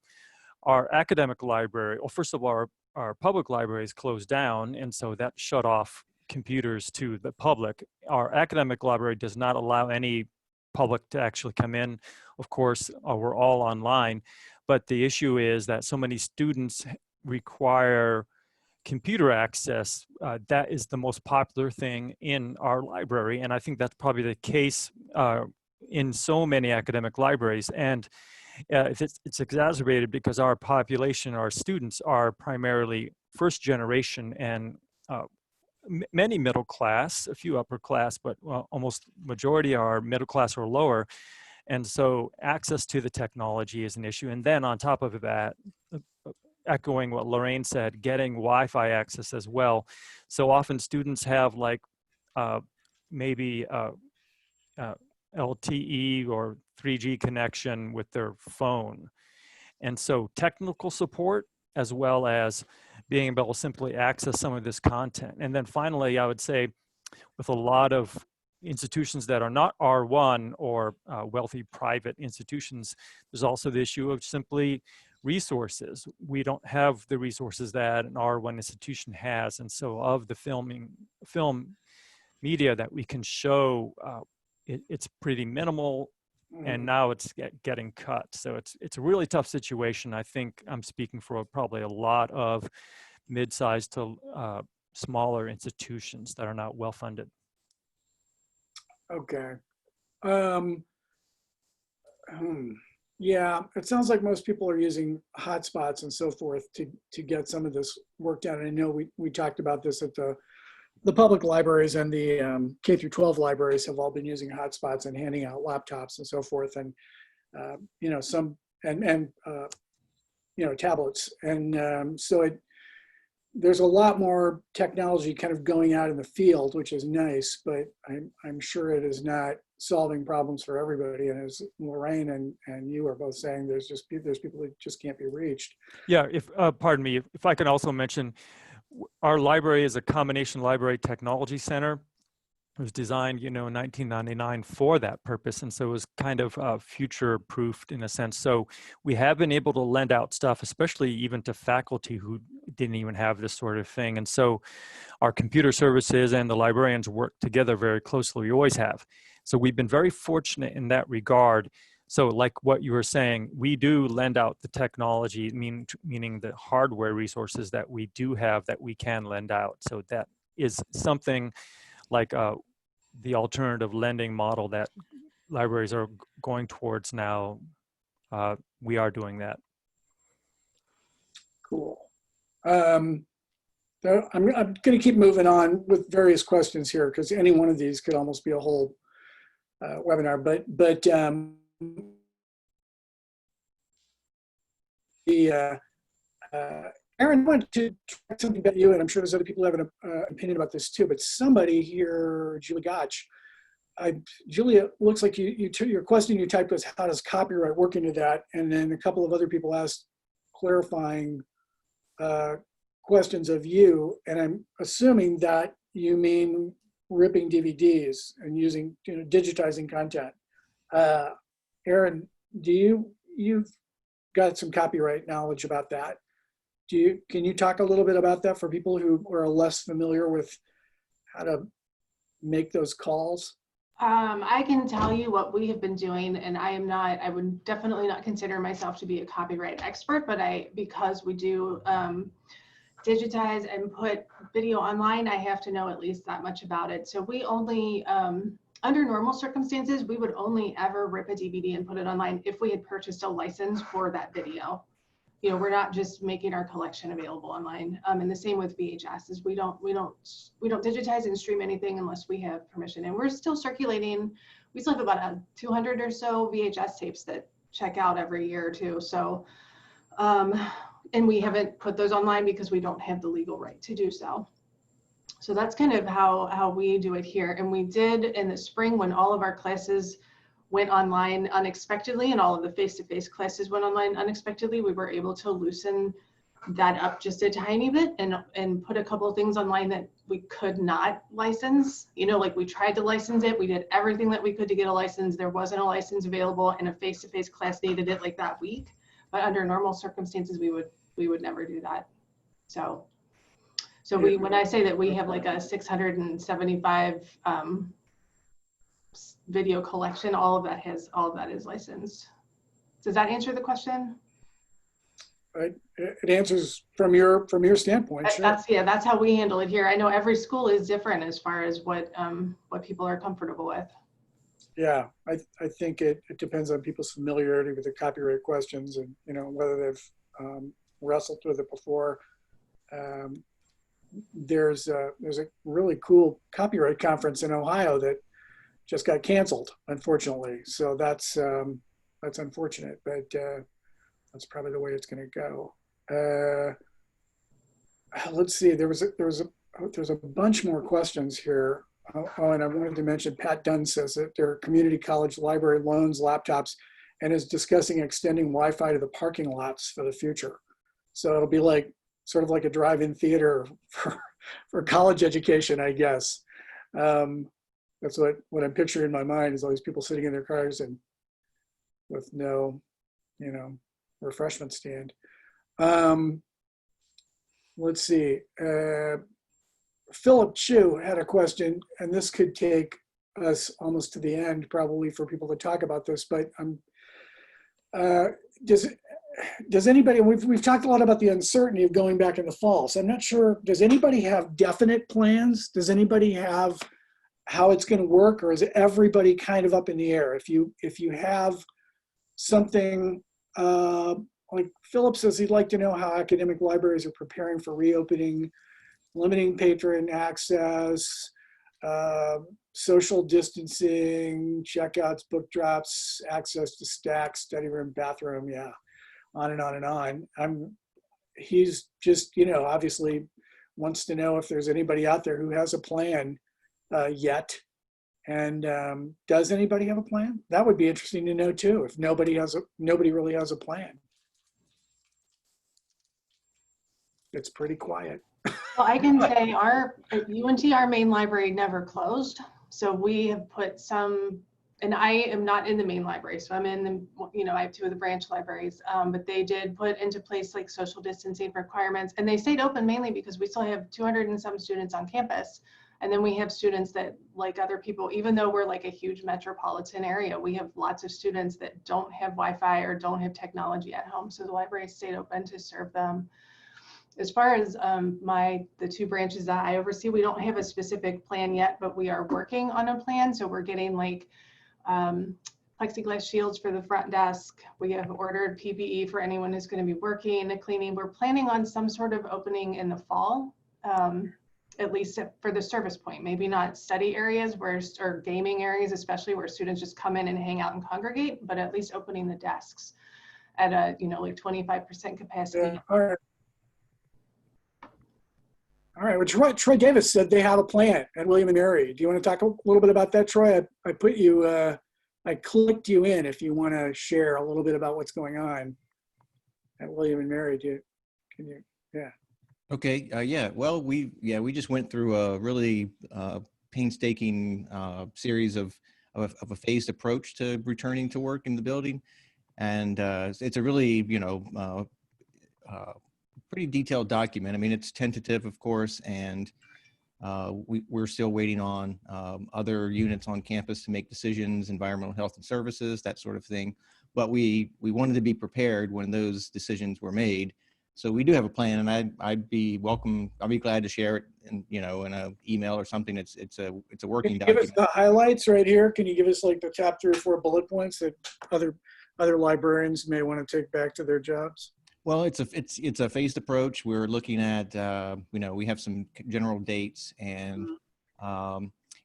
Speaker 10: our academic library, well, first of all, our public library is closed down, and so that shut off computers to the public. Our academic library does not allow any public to actually come in. Of course, we're all online. But the issue is that so many students require computer access, that is the most popular thing in our library. And I think that's probably the case in so many academic libraries. And it's exacerbated because our population, our students are primarily first generation and many middle class, a few upper class, but almost majority are middle class or lower. And so access to the technology is an issue. And then on top of that, echoing what Lorraine said, getting Wi-Fi access as well. So often students have like maybe LTE or 3G connection with their phone. And so technical support as well as being able to simply access some of this content. And then finally, I would say with a lot of institutions that are not R1 or wealthy private institutions, there's also the issue of simply resources. We don't have the resources that an R1 institution has. And so of the film media that we can show, it's pretty minimal, and now it's getting cut. So it's a really tough situation. I think I'm speaking for probably a lot of mid-sized to smaller institutions that are not well-funded.
Speaker 1: Okay. Yeah, it sounds like most people are using hotspots and so forth to get some of this worked out. And I know we talked about this at the public libraries, and the K through 12 libraries have all been using hotspots and handing out laptops and so forth, and you know, some and you know, tablets, and so there's a lot more technology kind of going out in the field, which is nice, but I'm sure it is not solving problems for everybody. And as Lorraine and you are both saying, there's people that just can't be reached.
Speaker 10: Yeah, pardon me, if I can also mention, our library is a combination library technology center. It was designed, you know, in 1999 for that purpose. And so it was kind of future proofed in a sense. So we have been able to lend out stuff, especially even to faculty who didn't even have this sort of thing. And so our computer services and the librarians work together very closely. We always have. So we've been very fortunate in that regard. So like what you were saying, we do lend out the technology, meaning the hardware resources that we do have that we can lend out. So that is something like the alternative lending model that libraries are going towards now. We are doing that.
Speaker 1: Cool. I'm going to keep moving on with various questions here, because any one of these could almost be a whole webinar. But Aaron, I want to talk something about you, and I'm sure there's other people who have an opinion about this too, but somebody here, Julia Gotch, Julia, looks like your question you typed was, how does copyright work into that? And then a couple of other people asked clarifying questions of you, and I'm assuming that you mean ripping DVDs and using, you know, digitizing content. Aaron, you've got some copyright knowledge about that. Can you talk a little bit about that for people who are less familiar with how to make those calls?
Speaker 2: I can tell you what we have been doing, and I would definitely not consider myself to be a copyright expert, but because we do digitize and put video online, I have to know at least that much about it. So we only, under normal circumstances, we would only ever rip a DVD and put it online if we had purchased a license for that video. You know, we're not just making our collection available online. And the same with VHS, is we don't digitize and stream anything unless we have permission. And we're still circulating. We still have about 200 or so VHS tapes that check out every year or two. So, and we haven't put those online because we don't have the legal right to do so. So that's kind of how we do it here. And we did in the spring, when all of our classes went online unexpectedly and all of the face-to-face classes went online unexpectedly, we were able to loosen that up just a tiny bit and put a couple of things online that we could not license. You know, like we tried to license it. We did everything that we could to get a license. There wasn't a license available, and a face-to-face class needed it like that week. But under normal circumstances, we would never do that. So when I say that we have like a 675 video collection, all of that is licensed. Does that answer the question?
Speaker 1: it answers from your standpoint. Sure.
Speaker 2: That's how we handle it here. I know every school is different as far as what people are comfortable with.
Speaker 1: Yeah, I think it depends on people's familiarity with the copyright questions and, you know, whether they've wrestled with it before. There's a really cool copyright conference in Ohio that just got canceled, unfortunately. So that's unfortunate, but that's probably the way it's going to go. Let's see. There's a bunch more questions here. Oh, and I wanted to mention Pat Dunn says that their community college library loans laptops and is discussing extending Wi-Fi to the parking lots for the future. So it'll be like sort of like a drive-in theater for college education, I guess. That's what I'm picturing in my mind is all these people sitting in their cars and with no, you know, refreshment stand. Let's see. Philip Chu had a question, and this could take us almost to the end probably for people to talk about this, but does anybody, we've talked a lot about the uncertainty of going back in the fall, so I'm not sure, does anybody have definite plans? Does anybody have how it's going to work, or is everybody kind of up in the air? If you have something, like Philip says he'd like to know how academic libraries are preparing for reopening, limiting patron access, social distancing, checkouts, book drops, access to stacks, study room, bathroom, yeah, on and on and on. He's just, you know, obviously wants to know if there's anybody out there who has a plan yet. And does anybody have a plan? That would be interesting to know too, if nobody really has a plan. It's pretty quiet.
Speaker 2: Well, I can say at UNT, our main library never closed. So we have put some, and I am not in the main library. So I'm in the, you know, I have two of the branch libraries, but they did put into place like social distancing requirements, and they stayed open mainly because we still have 200 and some students on campus. And then we have students that, like other people, even though we're like a huge metropolitan area, we have lots of students that don't have Wi-Fi or don't have technology at home. So the library stayed open to serve them. As far as the two branches that I oversee, we don't have a specific plan yet, but we are working on a plan. So we're getting like plexiglass shields for the front desk. We have ordered PPE for anyone who's going to be working, cleaning. We're planning on some sort of opening in the fall, at least for the service point. Maybe not study areas or gaming areas, especially where students just come in and hang out and congregate, but at least opening the desks at a, you know, like 25% capacity.
Speaker 1: Yeah, all right, well, Troy Davis said they have a plan at William and Mary. Do you want to talk a little bit about that, Troy? I put you, I clicked you in if you want to share a little bit about what's going on at William and Mary. Can you, yeah.
Speaker 11: Okay, yeah, well, we just went through a really painstaking series of a phased approach to returning to work in the building. And it's a really, you know, pretty detailed document. I mean, it's tentative, of course, and we're still waiting on other units on campus to make decisions, environmental health and services, that sort of thing. But we wanted to be prepared when those decisions were made. So we do have a plan, and I'd be glad to share it in, you know, in an email or something. It's a working document.
Speaker 1: Give us the highlights right here. Can you give us like the top 3 or 4 bullet points that other librarians may want to take back to their jobs?
Speaker 11: Well, it's a phased approach. We're looking at, you know, we have some general dates, and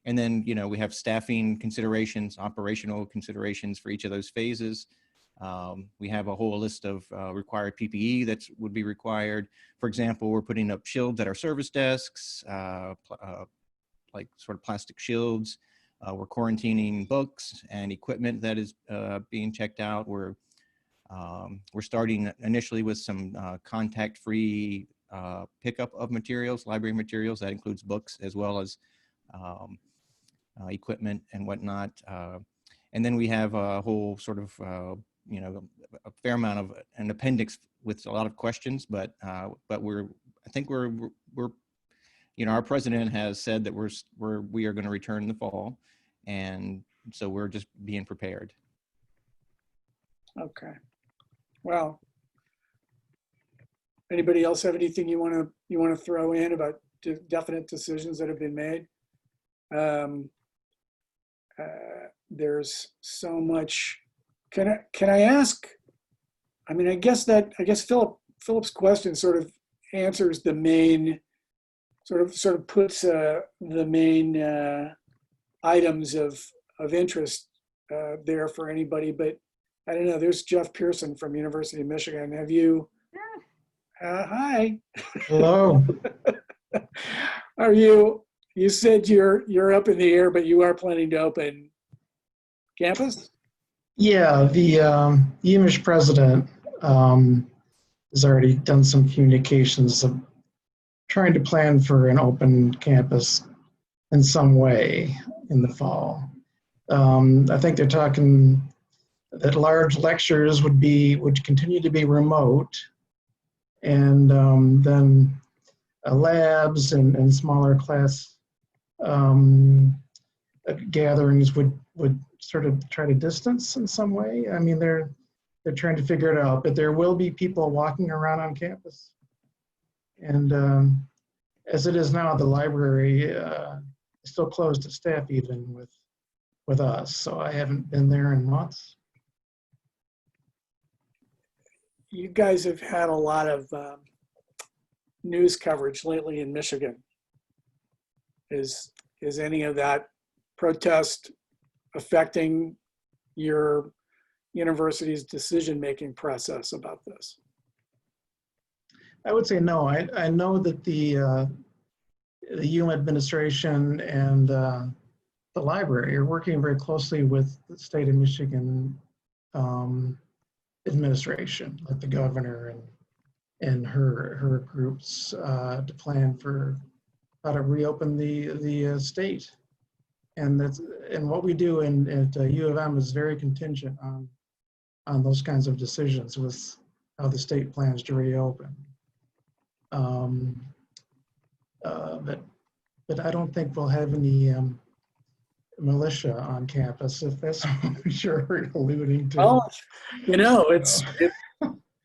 Speaker 11: then, you know, we have staffing considerations, operational considerations for each of those phases. We have a whole list of required PPE that would be required. For example, we're putting up shields at our service desks, like sort of plastic shields. We're quarantining books and equipment that is being checked out. We're starting initially with some contact-free pickup of materials, library materials. That includes books as well as equipment and whatnot. And then we have a whole sort of, you know, a fair amount of an appendix with a lot of questions, but I think we're, you know, our president has said that we are going to return in the fall, and so we're just being prepared.
Speaker 1: Okay. Well, Anybody else have anything you want to throw in about definite decisions that have been made? There's so much. Can I ask? I mean, I guess Philip's question sort of answers the main, sort of puts the main items of interest there for anybody. But I don't know. There's Jeff Pearson from University of Michigan. Have you? Hi.
Speaker 12: Hello.
Speaker 1: Are you? You said you're up in the air, but you are planning to open campus?
Speaker 12: Yeah, the UMich president has already done some communications of trying to plan for an open campus in some way in the fall. I think they're talking that large lectures would continue to be remote, and then labs and smaller class gatherings would sort of try to distance in some way. I mean, they're trying to figure it out, but there will be people walking around on campus. And as it is now, the library is still closed to staff even with us. So I haven't been there in months.
Speaker 1: You guys have had a lot of news coverage lately in Michigan. Is any of that protest affecting your university's decision-making process about this?
Speaker 12: I would say no. I know that the UM administration and the library are working very closely with the state of Michigan administration, like the governor and her groups, to plan for how to reopen the state. And what we do at U of M is very contingent on those kinds of decisions with how the state plans to reopen. But I don't think we'll have any militia on campus, if that's what you're alluding to.
Speaker 1: Well,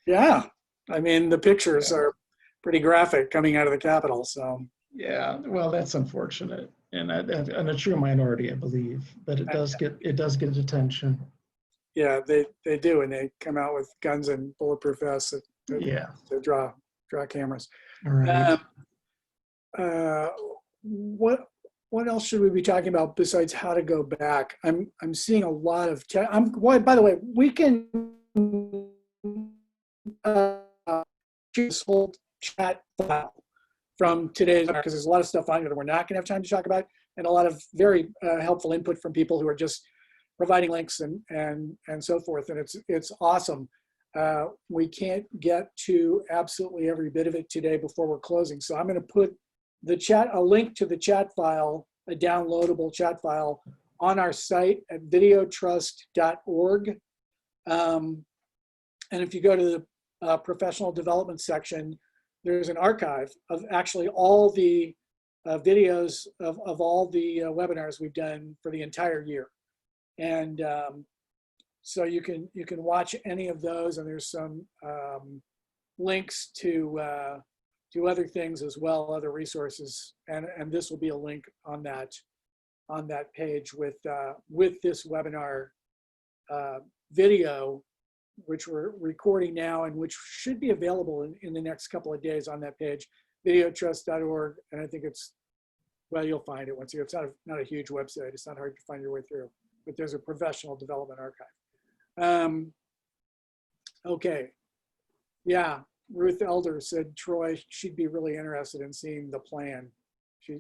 Speaker 1: yeah. I mean, the pictures are pretty graphic coming out of the Capitol, so.
Speaker 12: Yeah, well, that's unfortunate, and a true minority, I believe, but it does get attention.
Speaker 1: Yeah, they do, and they come out with guns and bulletproof vests to draw cameras.
Speaker 12: All right.
Speaker 1: What else should we be talking about besides how to go back? I'm seeing a lot of by the way, we can this whole chat file from today's, because there's a lot of stuff on here that we're not going to have time to talk about, and a lot of very helpful input from people who are just providing links and so forth, and it's awesome. We can't get to absolutely every bit of it today before we're closing, so I'm going to put a link to the chat file, a downloadable chat file, on our site at videotrust.org. And if you go to the professional development section, there's an archive of actually all the videos of all the webinars we've done for the entire year. And so you can watch any of those, and there's some links to other things as well, other resources, and this will be a link on that page with this webinar video, which we're recording now and which should be available in the next couple of days on that page, videotrust.org. And I think you'll find it once you. It's not a huge website. It's not hard to find your way through, but there's a professional development archive. Okay, yeah. Ruth Elder said, Troy, she'd be really interested in seeing the plan. She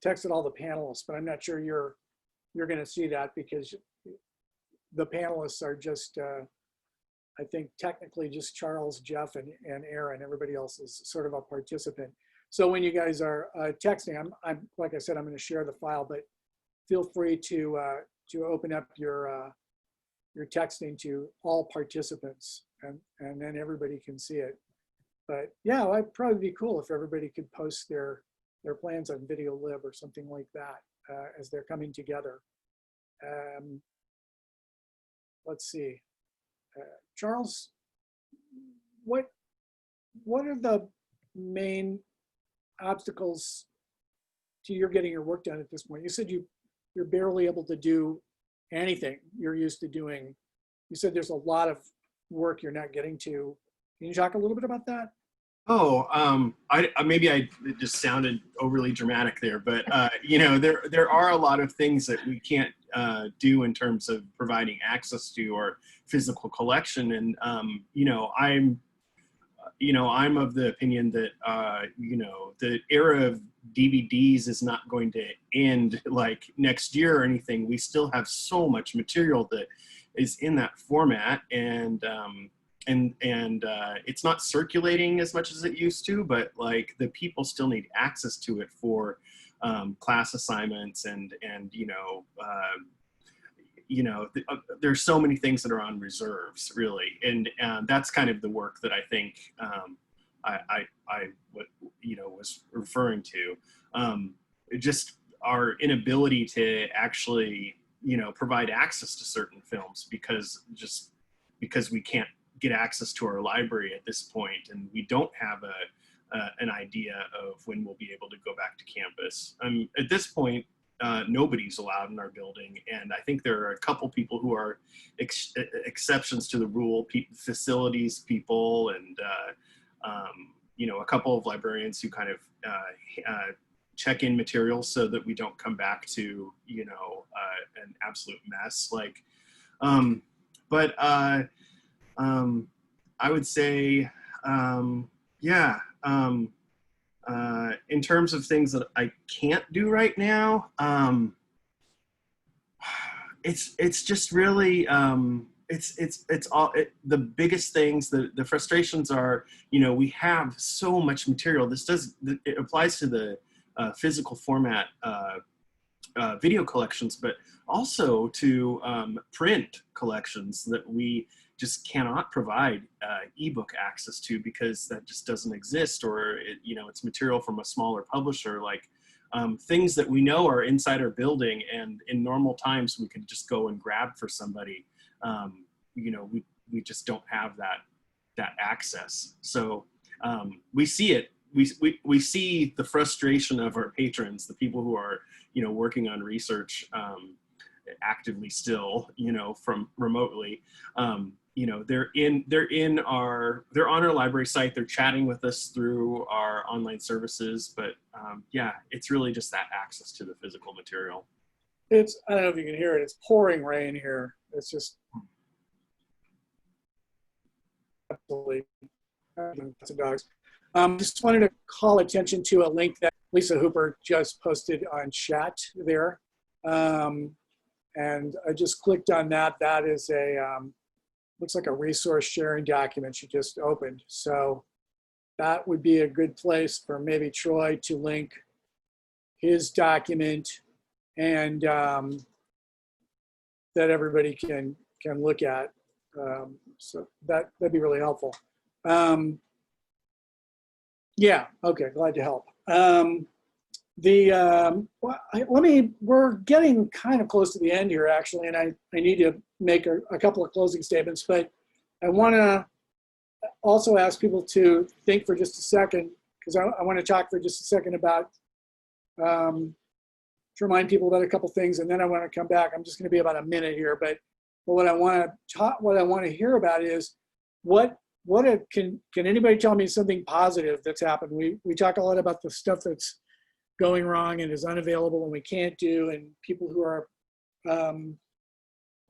Speaker 1: texted all the panelists, but I'm not sure you're going to see that, because the panelists are just, I think technically just Charles, Jeff, and Aaron. Everybody else is sort of a participant. So when you guys are texting, I'm like I said, I'm going to share the file, but feel free to open up your texting to all participants, and then everybody can see it. But yeah, it'd probably be cool if everybody could post their plans on VideoLib or something like that as they're coming together. Let's see, Charles, what what are the main obstacles to your getting your work done at this point? You said you're barely able to do anything you're used to doing. You said there's a lot of work you're not getting to. Can you talk a little bit about that?
Speaker 3: Oh, maybe I just sounded overly dramatic there, but you know, there are a lot of things that we can't do in terms of providing access to our physical collection, and you know, I'm of the opinion that you know, the era of DVDs is not going to end like next year or anything. We still have so much material that is in that format, and it's not circulating as much as it used to, but like the people still need access to it for class assignments and there's so many things that are on reserves, really, and that's kind of the work that I think I was referring to. Just our inability to actually provide access to certain films because we can't get access to our library at this point, and we don't have an idea of when we'll be able to go back to campus. At this point, nobody's allowed in our building, and I think there are a couple people who are exceptions to the rule, facilities people, and a couple of librarians who kind of check in materials so that we don't come back to an absolute mess. Like, but I would say, in terms of things that I can't do right now, it's just really, the biggest things, the frustrations are, we have so much material. It applies to the physical format video collections, but also to print collections that we just cannot provide ebook access to because that just doesn't exist, or it's material from a smaller publisher. Like things that we know are inside our building, and in normal times we could just go and grab for somebody. We just don't have that access. So we see it. We see the frustration of our patrons, the people who are working on research actively still, from remotely. They're on our library site. They're chatting with us through our online services, but it's really just that access to the physical material.
Speaker 1: I don't know if you can hear it. It's pouring rain here. It's just absolutely lots of dogs. Just wanted to call attention to a link that Lisa Hooper just posted on chat there. And I just clicked on that. That is looks like a resource sharing document she just opened. So that would be a good place for maybe Troy to link his document, and that everybody can look at. So that'd be really helpful. Yeah, okay, glad to help. We're getting kind of close to the end here, actually, and I need to make a couple of closing statements, but I want to also ask people to think for just a second, because I want to talk for just a second about, to remind people about a couple things, and then I want to come back. I'm just going to be about a minute here, but what I want to hear about is can anybody tell me something positive that's happened? We talk a lot about the stuff that's going wrong and is unavailable and we can't do, and people who are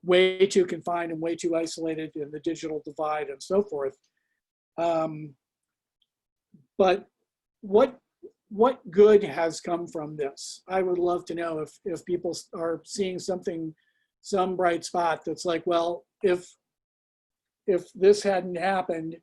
Speaker 1: way too confined and way too isolated in the digital divide and so forth. But what good has come from this? I would love to know if people are seeing some bright spot that's like, well, if this hadn't happened,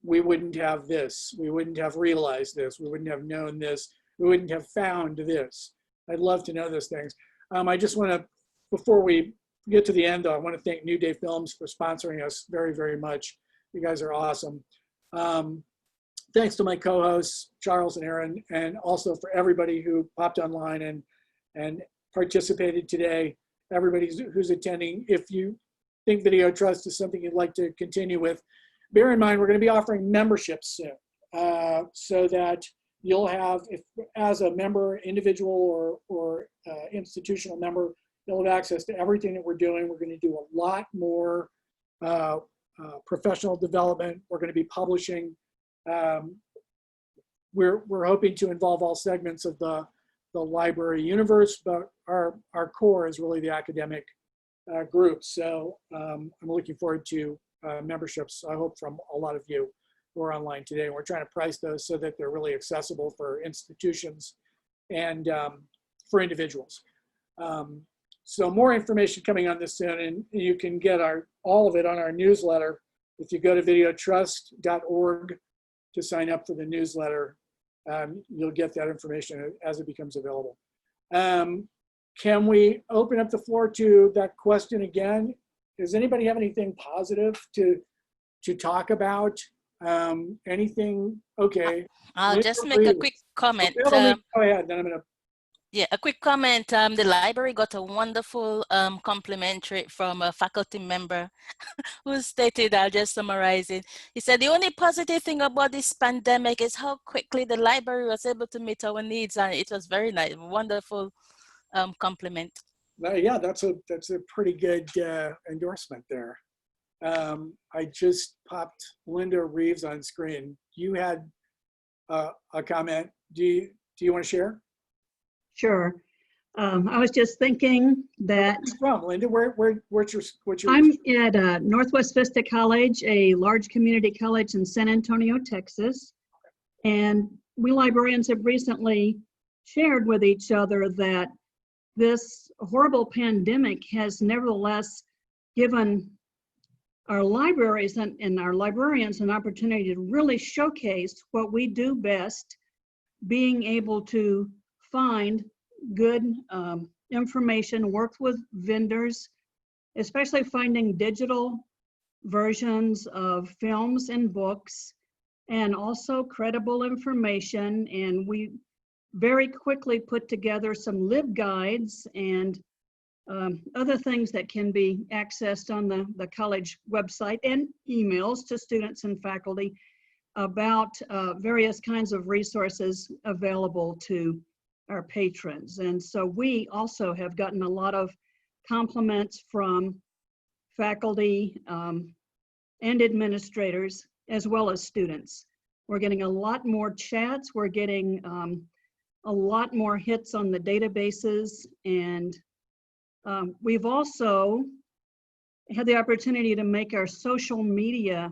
Speaker 1: we wouldn't have this. We wouldn't have realized this. We wouldn't have known this. We wouldn't have found this. I'd love to know those things. I just want to, before we get to the end, though, I want to thank New Day Films for sponsoring us very, very much. You guys are awesome. Thanks to my co-hosts, Charles and Aaron, and also for everybody who popped online and participated today. Everybody who's attending. If you think Video Trust is something you'd like to continue with, bear in mind we're going to be offering memberships soon. so that you'll have, if as a member, individual or institutional member, you'll have access to everything that we're doing. We're going to do a lot more professional development. We're going to be publishing. We're hoping to involve all segments of the library universe, but our core is really the academic group. So I'm looking forward to memberships, I hope, from a lot of you who are online today. We're trying to price those so that they're really accessible for institutions and for individuals. So more information coming on this soon, and you can get all of it on our newsletter. If you go to videotrust.org to sign up for the newsletter, you'll get that information as it becomes available. Can we open up the floor to that question again? Does anybody have anything positive to talk about? Anything? Okay.
Speaker 9: I'll just make a quick comment.
Speaker 1: Go ahead, then I'm gonna.
Speaker 9: Yeah, a quick comment. The library got a wonderful complimentary from a faculty member who stated, I'll just summarize it. He said, the only positive thing about this pandemic is how quickly the library was able to meet our needs. And it was very nice, wonderful compliment.
Speaker 1: Yeah, that's a pretty good endorsement there. I just popped Linda Reeves on screen. You had a comment. Do you want to share?
Speaker 13: Sure. I was just thinking that
Speaker 1: from Linda, what's your
Speaker 13: I'm at Northwest Vista College, a large community college in San Antonio, Texas. And we librarians have recently shared with each other that this horrible pandemic has nevertheless given our libraries and our librarians an opportunity to really showcase what we do best, being able to find good information, work with vendors, especially finding digital versions of films and books, and also credible information. And we very quickly put together some LibGuides and other things that can be accessed on the college website, and emails to students and faculty about various kinds of resources available to our patrons. And so we also have gotten a lot of compliments from faculty and administrators, as well as students. We're getting a lot more chats. We're getting a lot more hits on the databases. And we've also had the opportunity to make our social media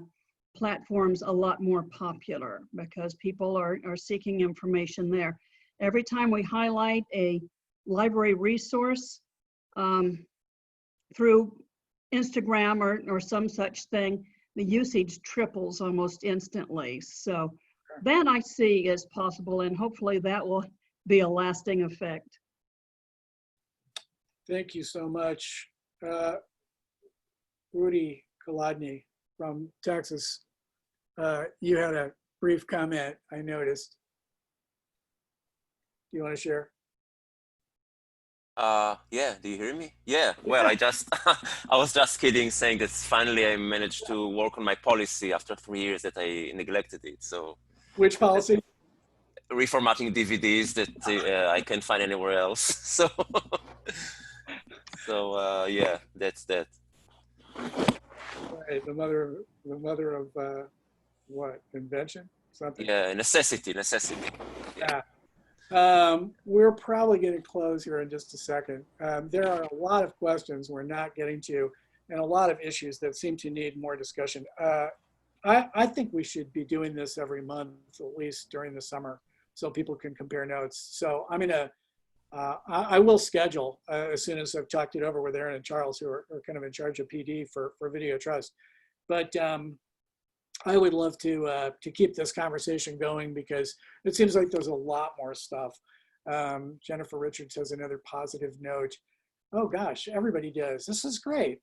Speaker 13: platforms a lot more popular because people are seeking information there. Every time we highlight a library resource through Instagram or some such thing, the usage triples almost instantly. So that I see is possible, and hopefully that will be a lasting effect.
Speaker 1: Thank you so much. Rudy Kolodny from Texas. You had a brief comment, I noticed. Do you want to share?
Speaker 14: Yeah, do you hear me? Yeah, well, I was just kidding, saying that finally I managed to work on my policy after 3 years that I neglected it. So,
Speaker 1: which policy?
Speaker 14: Reformatting DVDs that I can't find anywhere else. So, yeah, that's that.
Speaker 1: Right, the mother of what? Invention? Something?
Speaker 14: Yeah, necessity.
Speaker 1: Yeah. We're probably getting close here in just a second. There are a lot of questions we're not getting to, and a lot of issues that seem to need more discussion. I think we should be doing this every month, at least during the summer, so people can compare notes. So I'm gonna, I will schedule as soon as I've talked it over with Aaron and Charles, who are kind of in charge of PD for Video Trust. But I would love to keep this conversation going because it seems like there's a lot more stuff. Jennifer Richards has another positive note. Oh gosh, everybody does. This is great.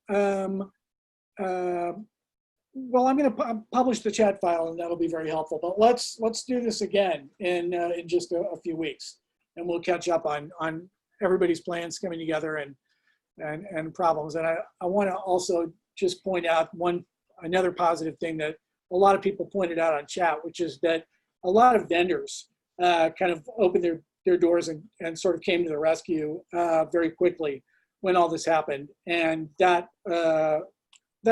Speaker 1: Well, I'm going to publish the chat file, and that'll be very helpful. But let's do this again in just a few weeks, and we'll catch up on everybody's plans coming together and problems. And I want to also just point out another positive thing that a lot of people pointed out on chat, which is that a lot of vendors kind of opened their doors and sort of came to the rescue very quickly when all this happened. And that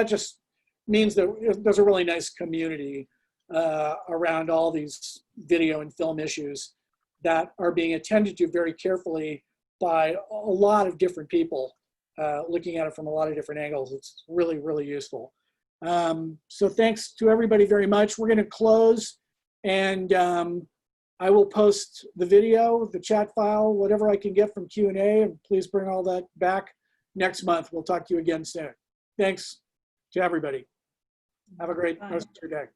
Speaker 1: just means that there's a really nice community around all these video and film issues that are being attended to very carefully by a lot of different people, looking at it from a lot of different angles. It's really, really useful. So thanks to everybody very much. We're going to close, and I will post the video, the chat file, whatever I can get from Q&A, and please bring all that back next month. We'll talk to you again soon. Thanks to everybody. Have a great rest of your day.